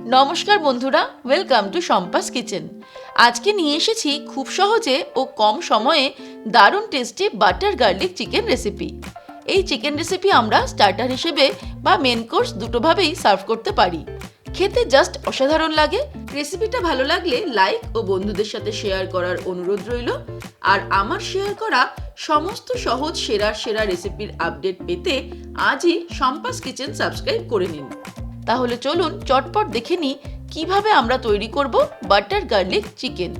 নমস্কার বন্ধুরা, welcome to Shampa's kitchen. আজকে নিয়ে এসেছি খুব সহজে ও কম সময়ে দারুণ tasty butter garlic chicken recipe. এই চিকেন রেসিপি আমরা স্টার্টার হিসেবে বা মেন কোর্স দুটোভাবেই সার্ভ করতে পারি। খেতে জাস্ট অসাধারণ লাগে। রেসিপিটা ভালো লাগলে লাইক ও বন্ধুদের সাথে শেয়ার করার অনুরোধ রইল। আর আমার শেয়ার করা সমস্ত সহজ সেরা রেসিপির আপডেট পেতে আজই শম্পাস কিচেন সাবস্ক্রাইব করে নিন। তাহলে চলুন চটপট দেখে নিই কিভাবে আমরা তৈরি করব বাটার গার্লিক চিকেন।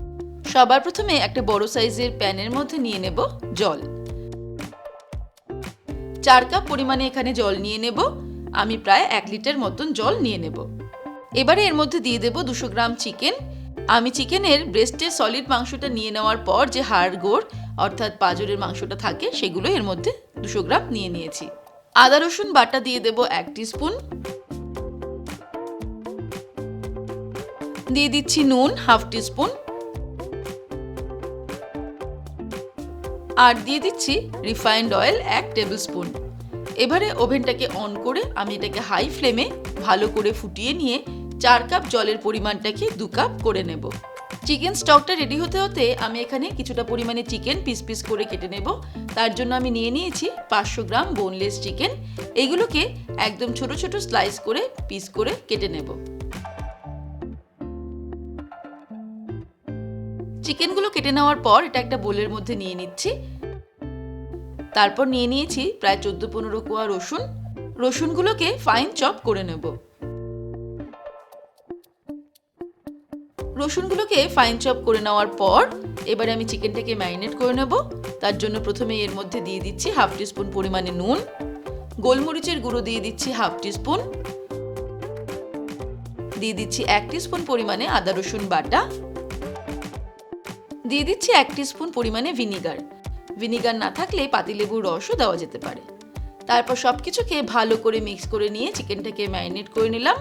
সবার প্রথমে একটা বড় সাইজের প্যানের মধ্যে নিয়ে নেব জল। 4 কাপ পরিমাণে এখানে জল নিয়ে নেব। আমি প্রায় 1 লিটার মতন জল নিয়ে নেব। এবারে এর মধ্যে দিয়ে দেব 200 গ্রাম চিকেন। আমি চিকেনের ব্রেস্টের সলিড মাংসটা নিয়ে নেওয়ার পর যে হাড় গোড় অর্থাৎ পাঁজরের মাংসটা থাকে সেগুলো এর মধ্যে 200 গ্রাম নিয়ে নিয়েছি। আদা রসুন বাটা দিয়ে দেব 1 টিস্পুন। দিয়ে দিচ্ছি নুন হাফ টিস্পুন, আর দিয়ে দিচ্ছি রিফাইন্ড অয়েল 1 টেবিল স্পুন। এবারে ওভেনটাকে অন করে আমি এটাকে হাই ফ্লেমে ভালো করে ফুটিয়ে নিয়ে 4 কাপ জলের পরিমাণটাকে 2 কাপ করে নেব। চিকেন স্টকটা রেডি হতে হতে আমি এখানে কিছুটা পরিমাণে চিকেন পিস পিস করে কেটে নেব। তার জন্য আমি নিয়ে নিয়েছি 500 গ্রাম বোনলেস চিকেন। এইগুলোকে একদম ছোট ছোট স্লাইস করে পিস করে কেটে নেব। চিকেনগুলো কেটে নেওয়ার পর এটা একটা বোলের মধ্যে নিয়ে নিচ্ছি। তারপর নিয়ে নিয়েছি প্রায় 14-15 কোয়া রসুন। রসুনগুলোকে ফাইন চপ করে নেব। রসুনগুলোকে ফাইন চপ করে নেওয়ার পর এবারে আমি চিকেনটাকে ম্যারিনেট করে নেব। তার জন্য প্রথমে এর মধ্যে দিয়ে দিচ্ছি হাফ টিস্পুন পরিমাণে নুন, গোলমরিচের গুঁড়ো দিয়ে দিচ্ছি হাফ টিস্পুন, দিয়ে দিচ্ছি 1 টিস্পুন পরিমাণে আদা রসুন বাটা, দিয়ে দিচ্ছি 1 টিস্পুন পরিমাণে ভিনিগার। ভিনিগার না থাকলে পাতিলেবুর রসও দেওয়া যেতে পারে। তারপর সবকিছুকে ভালো করে মিক্স করে নিয়ে চিকেনটাকে ম্যারিনেট করে নিলাম।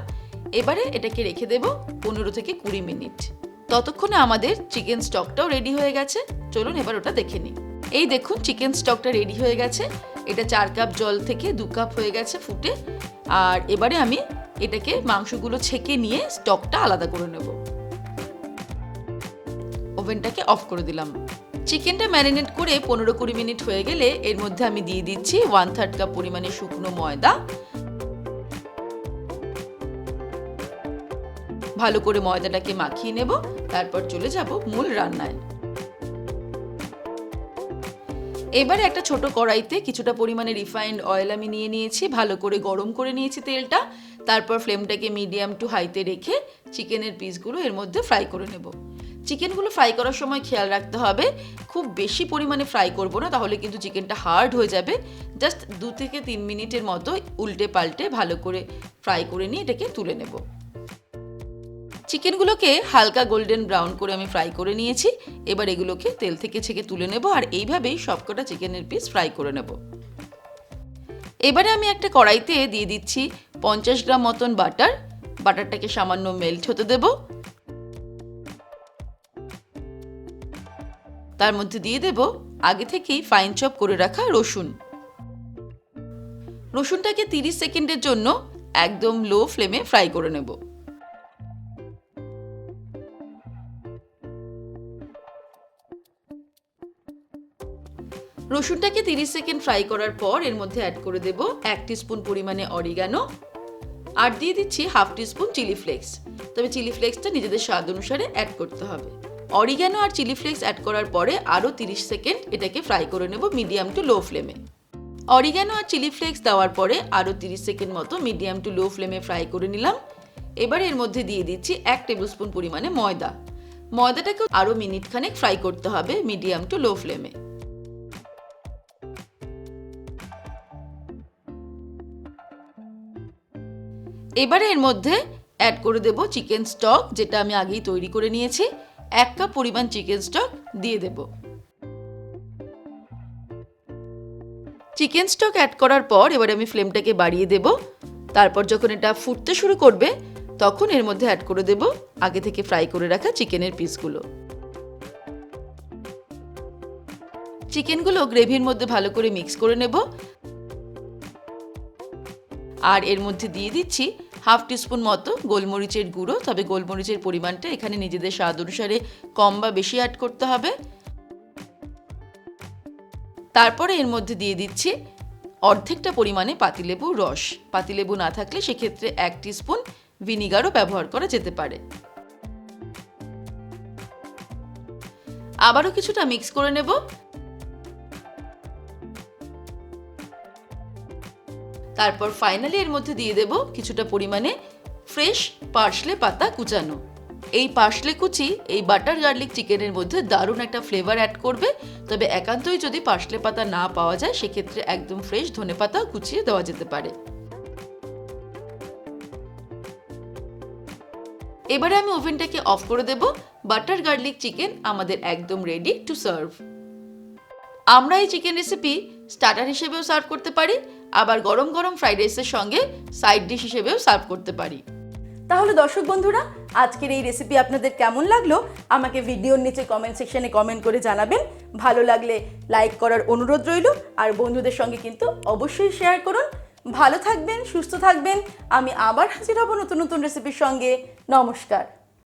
এবারে এটাকে রেখে দেব 15 থেকে 20 মিনিট। ততক্ষণে আমাদের চিকেন স্টকটাও রেডি হয়ে গেছে। চলুন এবার ওটা দেখে নিই। এই দেখুন চিকেন স্টকটা রেডি হয়ে গেছে। এটা 4 কাপ জল থেকে 2 কাপ হয়ে গেছে ফুটে। আর এবারে আমি এটাকে মাংসগুলো ছেঁকে নিয়ে স্টকটা আলাদা করে নেব। ওভেনটাকে অফ করে দিলাম। চিকেনটা ম্যারিনেট করে 15-20 মিনিট হয়ে গেলে এর মধ্যে আমি দিয়ে দিচ্ছি 1/3 কাপ পরিমাণে শুকনো ময়দা। ভালো করে ময়দাটাকে মাখিয়ে নেব। তারপর চলে যাব মূল রান্নায়। এবারে একটা ছোট কড়াইতে কিছুটা পরিমাণে রিফাইন্ড অয়েল আমি নিয়ে নিয়েছি। ভালো করে গরম করে নিয়েছি তেলটা। তারপর ফ্লেমটাকে মিডিয়াম টু হাইতে রেখে চিকেনের পিসগুলো এর মধ্যে ফ্রাই করে নেব। চিকেনগুলো ফ্রাই করার সময় খেয়াল রাখতে হবে খুব বেশি পরিমাণে ফ্রাই করব না, তাহলে কিন্তু চিকেনটা হার্ড হয়ে যাবে। জাস্ট 2 থেকে 3 মিনিটের মতো উল্টে পাল্টে ভালো করে ফ্রাই করে নিয়ে এটাকে তুলে নেব। চিকেনগুলোকে হালকা গোল্ডেন ব্রাউন করে আমি ফ্রাই করে নিয়েছি। এবার এগুলোকে তেল থেকে ছেঁকে তুলে নেব আর এইভাবেই সবকটা চিকেনের পিস ফ্রাই করে নেব। এবারে আমি একটা কড়াইতে দিয়ে দিচ্ছি 50 গ্রাম মতন বাটার। বাটারটাকে সামান্য মেল্ট হতে দেব। তার মধ্যে দিয়ে দেব আগে থেকেই ফাইন চপ করে রাখা রসুন। রসুনটাকে 30 সেকেন্ডের জন্য একদম লো ফ্লেমে ফ্রাই করে নেব। রসুনটাকে 30 সেকেন্ড ফ্রাই করার পর এর মধ্যে অ্যাড করে দেব 1 টিস্পুন পরিমাণে অরিগানো, আর দিয়ে দিচ্ছি হাফ টিস্পুন চিলি ফ্লেক্স। তবে চিলি ফ্লেক্সটা নিজেদের স্বাদ অনুসারে অ্যাড করতে হবে। অরিগানো আর চিলি ফ্লেক্স অ্যাড করার পরে আরও 30 সেকেন্ড এটাকে ফ্রাই করে নেব মিডিয়াম টু লো ফ্লেমে। অরিগানো আর চিলি ফ্লেক্স দেওয়ার পরে আরও 30 সেকেন্ড মতো মিডিয়াম টু লো ফ্লেমে ফ্রাই করে নিলাম। এবার এর মধ্যে দিয়ে দিচ্ছি 1 টেবিল স্পুন পরিমাণে ময়দা। ময়দাটাকে আরও মিনিট খানেক ফ্রাই করতে হবে মিডিয়াম টু লো ফ্লেমে। এবারে এর মধ্যে অ্যাড করে দেব চিকেন স্টক, যেটা আমি আগেই তৈরি করে নিয়েছি। 1 কাপ পরিমাণ চিকেন স্টক দিয়ে দেব। চিকেন স্টক অ্যাড করার পর এবারে আমি ফ্লেমটাকে বাড়িয়ে দেব। তারপর যখন এটা ফুটতে শুরু করবে তখন এর মধ্যে অ্যাড করে দেব আগে থেকে ফ্রাই করে রাখা চিকেনের পিসগুলো। চিকেনগুলো গ্রেভির মধ্যে ভালো করে মিক্স করে নেব। আর এর মধ্যে দিয়ে দিচ্ছি হাফ টিস্পুন মতো গোলমরিচের গুঁড়ো, তবে গোলমরিচের পরিমাণটা এখানে নিজেদের স্বাদ অনুসারে কম বা বেশি অ্যাড করতে হবে। তারপরে এর মধ্যে দিয়ে দিচ্ছি অর্ধেকটা পরিমাণে পাতিলেবুর রস। পাতিলেবু না থাকলে সেক্ষেত্রে 1 টিস্পুন ভিনিগারও ব্যবহার করা যেতে পারে। আবারও কিছুটা মিক্স করে নেব। তারপর ফাইনালি এর মধ্যে দিয়ে দেব কিছুটা পরিমাণে ফ্রেশ পার্সলে পাতা কুচানো। এই পার্সলে কুচি এই বাটার গার্লিক চিকেনের মধ্যে দারুণ একটা ফ্লেভার অ্যাড করবে। তবে একান্তই যদি পার্সলে পাতা না পাওয়া যায় সেক্ষেত্রে একদম ফ্রেশ ধনেপাতা কুচিয়ে দেওয়া যেতে পারে। এবারে আমি ওভেনটাকে অফ করে দেব। বাটার গার্লিক চিকেন আমাদের একদম রেডি টু সার্ভ। আমরা এই চিকেন রেসিপি স্টার্টার হিসেবেও সার্ভ করতে পারি, আবার গরম গরম ফ্রাইড রাইসের সঙ্গে সাইড ডিশ হিসেবেও সার্ভ করতে পারি। তাহলে দর্শক বন্ধুরা, আজকের এই রেসিপি আপনাদের কেমন লাগলো আমাকে ভিডিওর নিচে কমেন্ট সেকশনে কমেন্ট করে জানাবেন। ভালো লাগলে লাইক করার অনুরোধ রইল, আর বন্ধুদের সঙ্গে কিন্তু অবশ্যই শেয়ার করুন। ভালো থাকবেন, সুস্থ থাকবেন। আমি আবার হাজির হব নতুন নতুন রেসিপির সঙ্গে। নমস্কার।